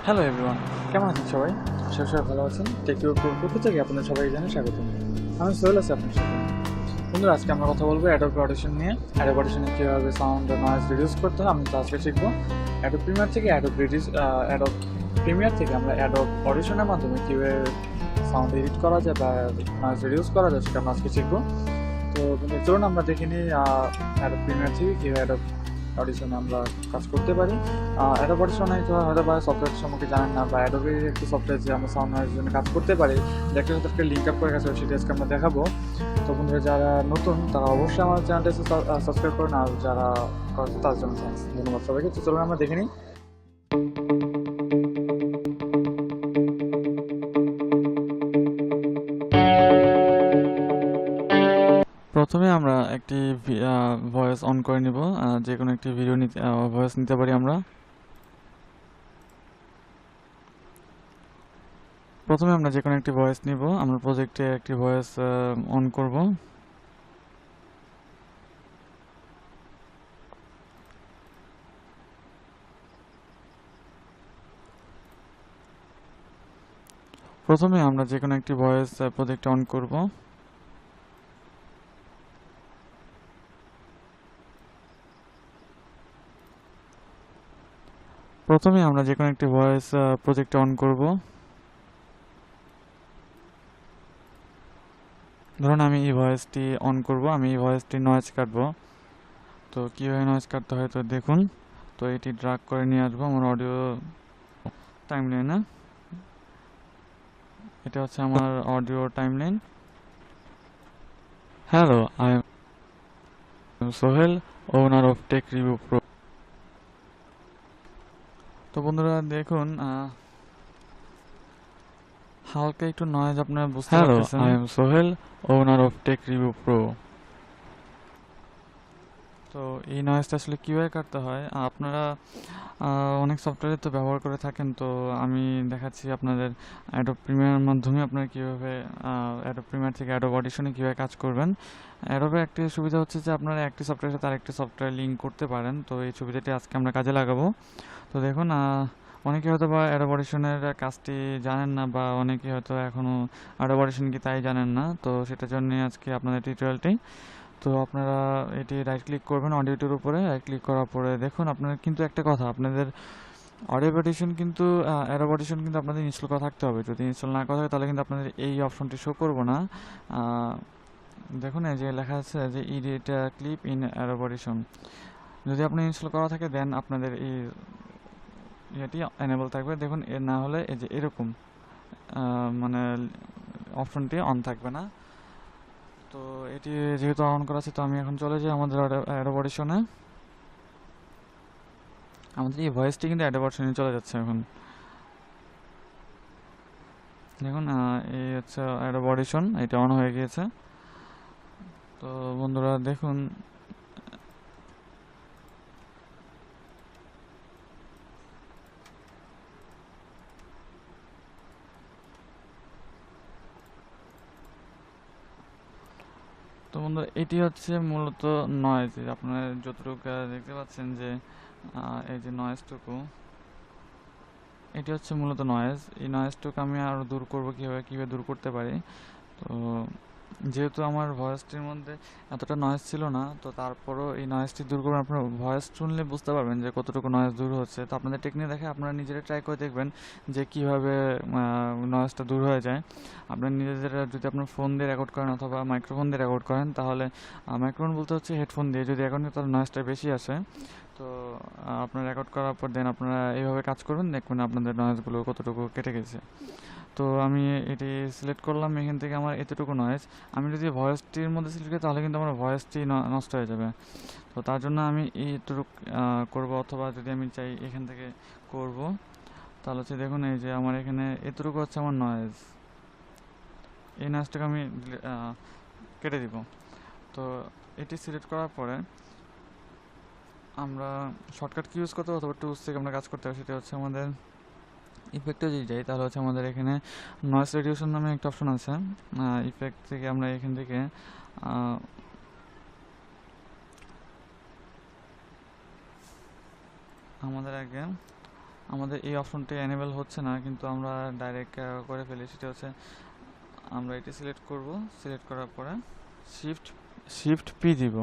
Hello everyone, কেমন আছেন সবাই? আশা করি সবাই ভালো আছেন। টেকিওর পক্ষ থেকে আপনাদের সবাই জানাই স্বাগতম। আমি সোহেল আছি আপনার সাথে। বন্ধুরা, আজকে আমরা কথা বলবো অ্যাডোব অডিশন নিয়ে। অ্যাডোব অডিশনে কীভাবে সাউন্ড নয়েজ রিডিউস করতে হয় আমি তো আজকে শিখবো। অ্যাডোব প্রিমিয়ার থেকে অ্যাডোব প্রিমিয়ার থেকে আমরা অ্যাডোব অডিশনের মাধ্যমে কীভাবে সাউন্ড এডিট করা যায় বা নয়েজ রিডিউস করা যায় সেটা আমরা আজকে শিখবো। তো চলুন আমরা দেখে নিই অ্যাডোব প্রিমিয়ার থেকে কীভাবে অ্যাডোব অডিশনে আমরা কাজ করতে পারি। অ্যাডোব অডিশনে হয়তো বা সফটওয়্যার সম্পর্কে জানেন না, বা অ্যাডোবের একটি সফটওয়্যার যে আমরা সাউন্ড নয়েজের জন্য কাজ করতে পারি, যাকে হয়তো একটা লিঙ্ক আপ করে গেছে, সেটা আজকে আমরা দেখাবো। তো বন্ধুরা, যারা নতুন তারা অবশ্যই আমার চ্যানেলটা সাবস্ক্রাইব করেন, আর যারা করেছে তার জন্য থ্যাংকস। ধন্যবাদ সবাইকে। তো চলুন আমরা দেখে নিই। প্রথমে আমরা একটি ভয়েস অন করে নিব। যে কোনো একটি ভিডিও নিতে ভয়েস নিতে পারি আমরা। প্রথমে আমরা যে কোনো একটি ভয়েস নিব। আমরা প্রজেক্টে একটি ভয়েস অন করব। প্রথমে আমরা যে কোনো একটি ভয়েস প্রজেক্টে অন করব। প্রথমে আমরা যে কোনো একটি ভয়েস প্রজেক্টে অন করব। ধরুন আমি এই ভয়েসটি অন করব, আমি এই ভয়েসটি নয়েজ কাটবো। তো কীভাবে নয়েজ কাটতে হয় তো দেখুন। তো এটি ড্রাগ করে নিয়ে আসবো আমার অডিও টাইমলাইনে। এটা হচ্ছে আমার audio timeline. Hello, I am Sohel, owner of take review pro. তো বন্ধুরা দেখুন, হালকা একটু নয়েজ আপনারা বুঝতে পারতেছেন। Hello, I am Sohel, owner of take review pro. তো এই নয়েজটা আসলে কীভাবে কাটতে হয়, আপনারা অনেক সফটওয়্যারে তো ব্যবহার করে থাকেন। তো আমি দেখাচ্ছি আপনাদের অ্যাডোব প্রিমিয়ার মাধ্যমে আপনারা কীভাবে অ্যাডোব প্রিমিয়ার থেকে অ্যাডোব অডিশনে কীভাবে কাজ করবেন। অ্যাডোবের একটি সুবিধা হচ্ছে যে আপনারা একটি সফটওয়্যারের সাথে আরেকটি সফটওয়্যার লিঙ্ক করতে পারেন। তো এই সুবিধাটি আজকে আমরা কাজে লাগাবো। তো দেখুন, অনেকে হয়তো বা অ্যাডোব অডিশনের কাজটি জানেন না, বা অনেকে হয়তো এখনও অ্যাডোব অডিশন কি তাই জানেন না। তো সেটার জন্য আজকে আপনাদের টিউটোরিয়ালটি। তো আপনারা এটি রাইট ক্লিক করবেন অডিওটির উপরে। রাইট ক্লিক করার পরে দেখুন, আপনাদের কিন্তু একটা কথা, আপনাদের অডিও অডিশন কিন্তু অ্যাডোব অডিশন কিন্তু আপনাদের ইনস্টল করা থাকতে হবে। যদি ইনস্টল না করা থাকে তাহলে কিন্তু আপনাদের এই অপশনটি শো করবো না। দেখুন এই যে লেখা আছে যে edit clip in Adobe audition. যদি আপনি ইনস্টল করা থাকে দেন আপনাদের এই ইয়েটি এনেবল থাকবে। দেখুন, এর না হলে এই যে এরকম মানে অপশনটি অন থাকবে না। তো এটি যেহেতু অন করা আছে, তো আমি এখন চলে যাই আমাদের অ্যাডোব অডিশনে। আমাদের এই ভয়েসটি কিন্তু অ্যাডোব অডিশনে চলে যাচ্ছে এখন। দেখুন, এই হচ্ছে অ্যাডোব অডিশন, এটা অন হয়ে গিয়েছে। তো বন্ধুরা দেখুন, তো বন্ধুরা এটি হচ্ছে মূলত নয়েজ। আপনারা যতটুকু দেখতে পাচ্ছেন যে এই যে নয়েজটুকু, এটি হচ্ছে মূলত নয়েজ। এই নয়েজটুকু আমি আরও দূর করবো, কীভাবে দূর করতে পারি। তো যেহেতু আমার ভয়েসটির মধ্যে এতটা নয়েজ ছিল না, তো তারপরও এই নয়েজটি দূর করবেন। আপনার ভয়েস শুনলে বুঝতে পারবেন যে কতটুকু নয়েজ দূর হচ্ছে। তো আপনাদের টেকনিক দেখে আপনারা নিজেরা ট্রাই করে দেখবেন যে কীভাবে নয়েজটা দূর হয়ে যায়। আপনার নিজেরা যদি আপনার ফোন দিয়ে রেকর্ড করেন অথবা মাইক্রোফোন দিয়ে রেকর্ড করেন, তাহলে মাইক্রোফোন বলতে হচ্ছে হেডফোন দিয়ে যদি রেকর্ড করেন তাহলে নয়েজটা বেশি আসে। তো আপনার রেকর্ড করার পর দেন আপনারা এইভাবে কাজ করবেন, দেখবেন আপনাদের নয়েজগুলো কতটুকু কেটে গেছে। তো আমি এটি সিলেক্ট করলাম, এখান থেকে আমার এতটুকু নয়েজ। আমি যদি ভয়েসটির মধ্যে সিলেক্ট করি তাহলে কিন্তু আমার ভয়েসটি নষ্ট হয়ে যাবে। তো তার জন্য আমি এইটুকু করব, অথবা যদি আমি চাই এখান থেকে করব, তাহলে হচ্ছে দেখুন এই যে আমার এখানে এতটুকু হচ্ছে আমার নয়েজ। এই নয়েজটাকে আমি কেটে দিব। তো এটি সিলেক্ট করার পরে আমরা শর্টকাট কি ইউজ করতে হবে, অথবা টুলস থেকে আমরা কাজ করতে হবে। সেটা হচ্ছে আমাদের ইফেক্টে যদি যাই তাহলে হচ্ছে আমাদের এখানে নয়েজ রেডিউশন নামে একটা অপশন আছে। ইফেক্ট থেকে আমরা এখান থেকে আমাদের আগে আমাদের এই অপশনটি এনেবল হচ্ছে না, কিন্তু আমরা ডাইরেক্ট করে ফেলি। সেটা হচ্ছে আমরা এটি সিলেক্ট করব, সিলেক্ট করার পরে শিফট শিফট পি দিব,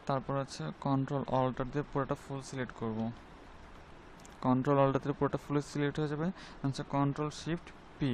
তারপর হচ্ছে কন্ট্রোল অল্টার দিয়ে পুরোটা ফুল সিলেক্ট করব। কন্ট্রোল অল্টার দিয়ে পুরোটা ফুল সিলেক্ট হয়ে যাবে, হচ্ছে কন্ট্রোল শিফট পি।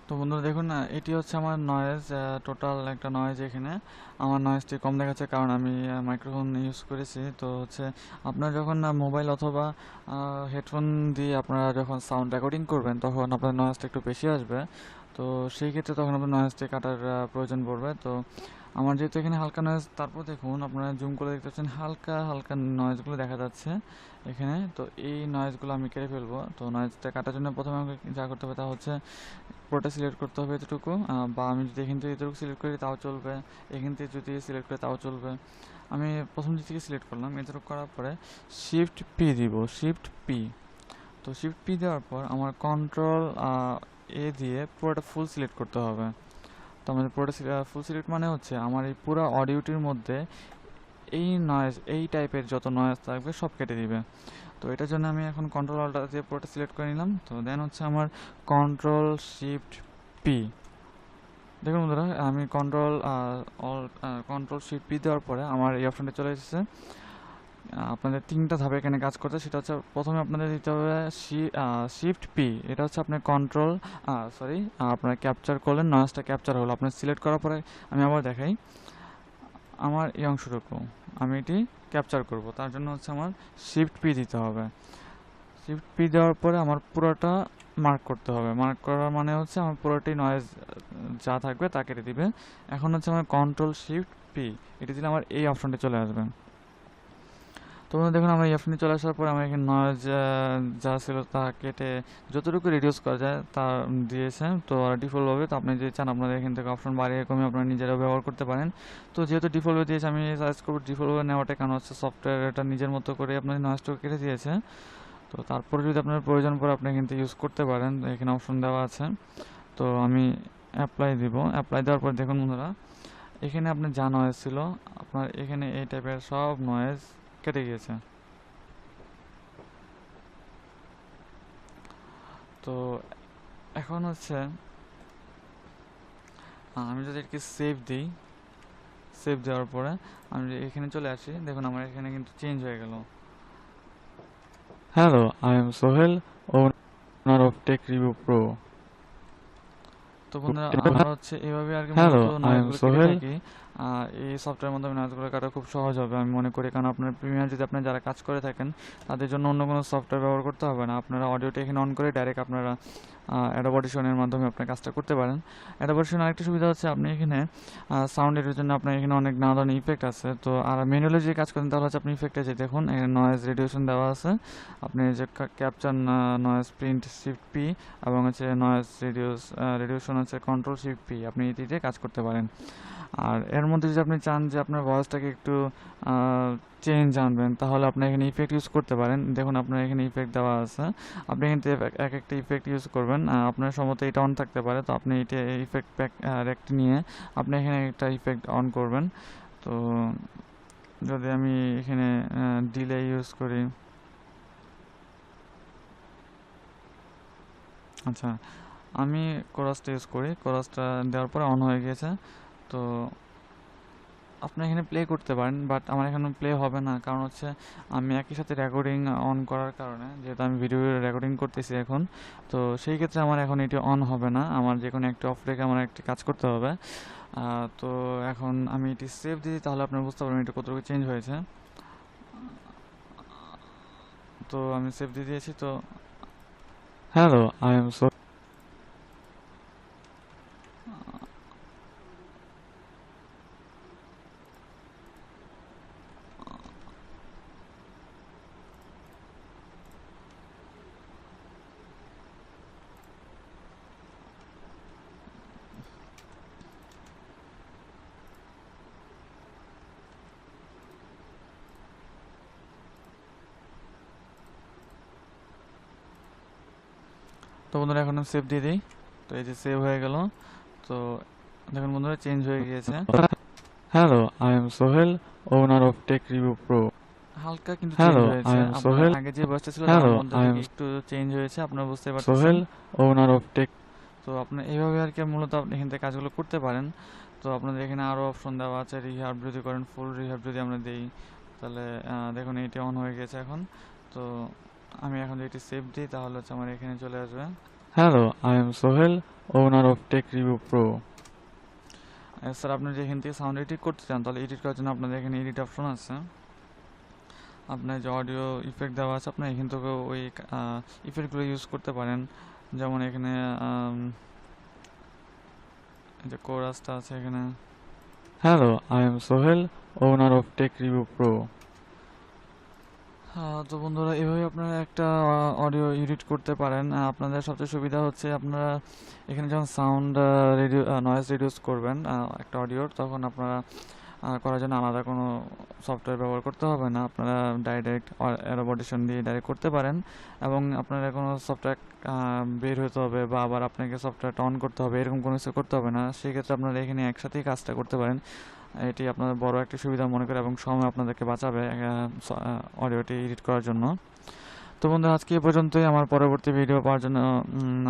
তো বন্ধুরা দেখুন না, এটি হচ্ছে আমার নয়েজ, টোটাল একটা নয়েজ। এখানে আমার নয়েজটি কম দেখাচ্ছে কারণ আমি মাইক্রোফোন ইউজ করেছি। তো হচ্ছে আপনারা যখন মোবাইল অথবা হেডফোন দিয়ে আপনারা যখন সাউন্ড রেকর্ডিং করবেন তখন আপনার নয়েজটা একটু বেশি আসবে। তো সেই ক্ষেত্রে তখন আপনার নয়েজটি কাটার প্রয়োজন পড়বে। তো আমার যেহেতু এখানে হালকা নয়েজ, তারপর দেখুন আপনারা জুম করে দেখতে পাচ্ছেন হালকা হালকা নয়েজগুলো দেখা যাচ্ছে এখানে। তো এই নয়েজগুলো আমি কেটে ফেলবো। তো নয়েজটা কাটার জন্য প্রথমে আমাকে যা করতে হবে তা হচ্ছে পুরোটা সিলেক্ট করতে হবে এতটুকু, বা আমি যদি এখান থেকে এতটুকু সিলেক্ট করি তাও চলবে, এখান থেকে যদি সিলেক্ট করি তাও চলবে। আমি প্রথম দিক থেকে সিলেক্ট করলাম, এতটুকু করার পরে শিফট পি দিব, শিফট পি। তো শিফট পি দেওয়ার পর আমার কন্ট্রোল এ দিয়ে পুরোটা ফুল সিলেক্ট করতে হবে। তো আমাদের পুরোটা ফুল সিলেক্ট মানে হচ্ছে আমার এই পুরো অডিওটির মধ্যে এই নয়েজ, এই টাইপের যত নয়েজ থাকবে সব কেটে দিবে। তো এটার জন্য আমি এখন কন্ট্রোল অল্টার দিয়ে পুরোটা সিলেক্ট করে নিলাম। তো দেন হচ্ছে আমার কন্ট্রোল শিফট পি। দেখুন বন্ধুরা, আমি কন্ট্রোল শিফট পি দেওয়ার পরে আমার এই অপশনটা চলে এসেছে। আপনাদের তিনটা ধাপে এখানে কাজ করতে, সেটা হচ্ছে প্রথমে আপনাদের দিতে হবে শিফট পি। এটা হচ্ছে আপনার কন্ট্রোল সরি, আপনার ক্যাপচার করলেন, নয়েজটা ক্যাপচার হলো। আপনার সিলেক্ট করার পরে আমি আবার দেখাই, আমার এই অংশটুকু আমি এটি ক্যাপচার করব। তার জন্য হচ্ছে আমার শিফট পি দিতে হবে। শিফট পি দেওয়ার পরে আমার পুরোটা মার্ক করতে হবে। মার্ক করার মানে হচ্ছে আমার পুরোটি নয়েজ যা থাকবে তা কেটে দিবে। এখন হচ্ছে আমার কন্ট্রোল শিফট পি, এটি দিলে আমার এই অপশনটি চলে আসবে। তো দেখুন আমার এই অপশনে চলে আসার পর আমার এখানে নয়েজ যা ছিল তা কেটে যতটুকু রিডিউস করা যায় তা দিয়েছে। তো ডিফল্টভাবে, তো আপনি যদি চান আপনাদের এখান থেকে অপশন বাড়িয়ে কমিয়ে আপনারা নিজেরাও ব্যবহার করতে পারেন। তো যেহেতু ডিফল্টভাবে দিয়েছে আমি সাজেস্ট করবো ডিফল্টভাবে নেওয়াটা, কারণ হচ্ছে সফটওয়্যার এটা নিজের মতো করে আপনার নয়েজটাকে কেটে দিয়েছে। তো তারপরে যদি আপনার প্রয়োজন পড়ে আপনি কিন্তু ইউজ করতে পারেন, এখানে অপশন দেওয়া আছে। তো আমি অ্যাপ্লাই দিব। অ্যাপ্লাই দেওয়ার পর দেখুন বন্ধুরা, এখানে আপনার যা নয়েজ ছিল আপনার এখানে এই টাইপের সব নয়েজ কেটে গিয়েছে। তো এখন হচ্ছে আমি যদি এটাকে সেভ দিই, সেভ দেওয়ার পরে আমি যদি এখানে চলে আসি, দেখুন আমার এখানে কিন্তু চেঞ্জ হয়ে গেল। Hello, I am Sohel, owner of take review pro. তো বন্ধুরা আমরা হচ্ছে এইভাবে আর কি মূলত নয়েজগুলো কেটে থাকি। এই সফটওয়্যারের মাধ্যমে নয়েজগুলো কাটা খুব সহজ হবে আমি মনে করি, কারণ আপনার প্রিমিয়ার যদি আপনারা যারা কাজ করে থাকেন তাদের জন্য অন্য কোনো সফটওয়্যার ব্যবহার করতে হবে না। আপনারা অডিওটা এখানে অন করে ডাইরেক্ট আপনারা অ্যাডোব অডিশনের মাধ্যমে আপনার কাজটা করতে পারেন। অ্যাডোব অডিশন আরেকটা সুবিধা হচ্ছে আপনি এখানে সাউন্ড এর জন্য আপনার এখানে অনেক নানা ধরনের ইফেক্ট আছে। তো আর ম্যানুয়ালি যে কাজ করেন তাহলে হচ্ছে আপনি ইফেক্টে যে দেখুন এখানে নয়েজ রেডিউশন দেওয়া আছে, আপনি যে capture noise print shift P, এবং হচ্ছে নয়েজ রেডিউশন হচ্ছে কন্ট্রোল শিফট পি, আপনি এটিতে কাজ করতে পারেন। আর এর মধ্যে যদি আপনি চান যে আপনার ভয়েসটাকে একটু চেঞ্জ আনবেন তাহলে আপনি এখানে ইফেক্ট ইউজ করতে পারেন। দেখুন আপনার এখানে ইফেক্ট দেওয়া আছে, আপনি এখান থেকে এক একটা ইফেক্ট ইউজ করবেন। আপনার সম্ভবত এটা অন থাকতে পারে, তো আপনি এটা ইফেক্ট প্যাক রেক্ট নিয়ে আপনি এখানে একটা ইফেক্ট অন করবেন। তো যদি আমি এখানে ডিলে ইউজ করি, আচ্ছা আমি কোরাসটা ইউজ করি, কোরাসটা দেওয়ার পরে অন হয়ে গিয়েছে। তো আপনি এখানে প্লে করতে পারেন, বাট আমার এখানে প্লে হবে না, কারণ হচ্ছে আমি একই সাথে রেকর্ডিং অন করার কারণে, যেহেতু আমি ভিডিও রেকর্ডিং করতেছি এখন, তো সেই ক্ষেত্রে আমার এখন এটি অন হবে না। আমার যে কোনো একটি অফ রেখে আমার একটি কাজ করতে হবে। তো এখন আমি এটি সেভ দিই, তাহলে আপনারা বুঝতে পারবেন এটা কতটুকু চেঞ্জ হয়েছে। তো আমি সেভ দিয়ে দিয়েছি। তো হ্যালো, আই এম সো তো বন্ধুরা এখন আমি সেভ দিয়ে দিই। তো এই যে সেভ হয়ে গেল। তো দেখুন বন্ধুরা চেঞ্জ হয়ে গিয়েছে। Hello, I am Sohel, owner of Tech Review Pro. হালকা কিন্তু চেঞ্জ Hello, হয়েছে। I am আপনার Sohel. আগে যে ভয়েসটা ছিল তার Hello, মধ্যে I থেকে am একটু চেঞ্জ হয়েছে, আপনারা বুঝতে পারতেছেন। Sohel, owner of Tech. তো আপনি এইভাবে আর কি মূলত আপনি এখান থেকে কাজগুলো করতে পারেন। তো আপনাদের এখানে আরও অপশন দেওয়া আছে, রিহ্যাব যদি করেন, ফুল রিহ্যাব যদি আমরা দিই, তাহলে দেখুন এটি অন হয়ে গেছে এখন। তো আমি এখন যদি এটি সেভ দিই তাহলে হচ্ছে আমার এখানে চলে আসবে। Hello, I am Sohel, owner of Tech Review Pro. Sir আপনি যদি এখান থেকে সাউন্ড এডিট করতে চান তাহলে এডিট করার জন্য আপনাদের এখানে এডিট অপশন আছে। আপনার যে অডিও ইফেক্ট দেওয়া আছে আপনি এখান থেকে ওই ইফেক্টগুলো ইউজ করতে পারেন। যেমন এখানে এই যে কোরাসটা আছে এখানে। Hello, I am Sohel, owner of Tech Review Pro. তো বন্ধুরা এভাবে আপনারা একটা অডিও এডিট করতে পারেন। আপনাদের সবচেয়ে সুবিধা হচ্ছে আপনারা এখানে যখন সাউন্ড নয়েজ রিডিউস করবেন একটা অডিওর, তখন আপনারা করার জন্য আলাদা কোনো সফটওয়্যার ব্যবহার করতে হবে না। আপনারা ডাইরেক্ট অ্যাডোব অডিশন দিয়ে ডাইরেক্ট করতে পারেন, এবং আপনারা কোনো সফটওয়্যার বের হতে হবে বা আবার আপনাকে সফটওয়্যারটা অন করতে হবে এরকম কোনো কিছু করতে হবে না। সেক্ষেত্রে আপনারা এখানে একসাথেই কাজটা করতে পারেন। এটি আপনাদের বড় একটা সুবিধা মনে করে এবং সময় আপনাদেরকে বাঁচাবে অডিওটি এডিট করার জন্য। তো বন্ধুরা আজকে এই পর্যন্তই। আমার পরবর্তী ভিডিও পাওয়ার জন্য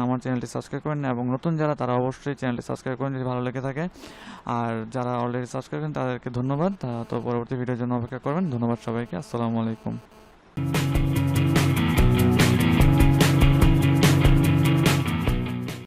আমার চ্যানেলটি সাবস্ক্রাইব করেন, এবং নতুন যারা তারা অবশ্যই চ্যানেলটি সাবস্ক্রাইব করেন যদি ভালো লেগে থাকে। আর যারা অলরেডি সাবস্ক্রাইব করেন তাদেরকে ধন্যবাদ। তো পরবর্তী ভিডিওর জন্য অপেক্ষা করবেন। ধন্যবাদ সবাইকে। আসসালামু আলাইকুম।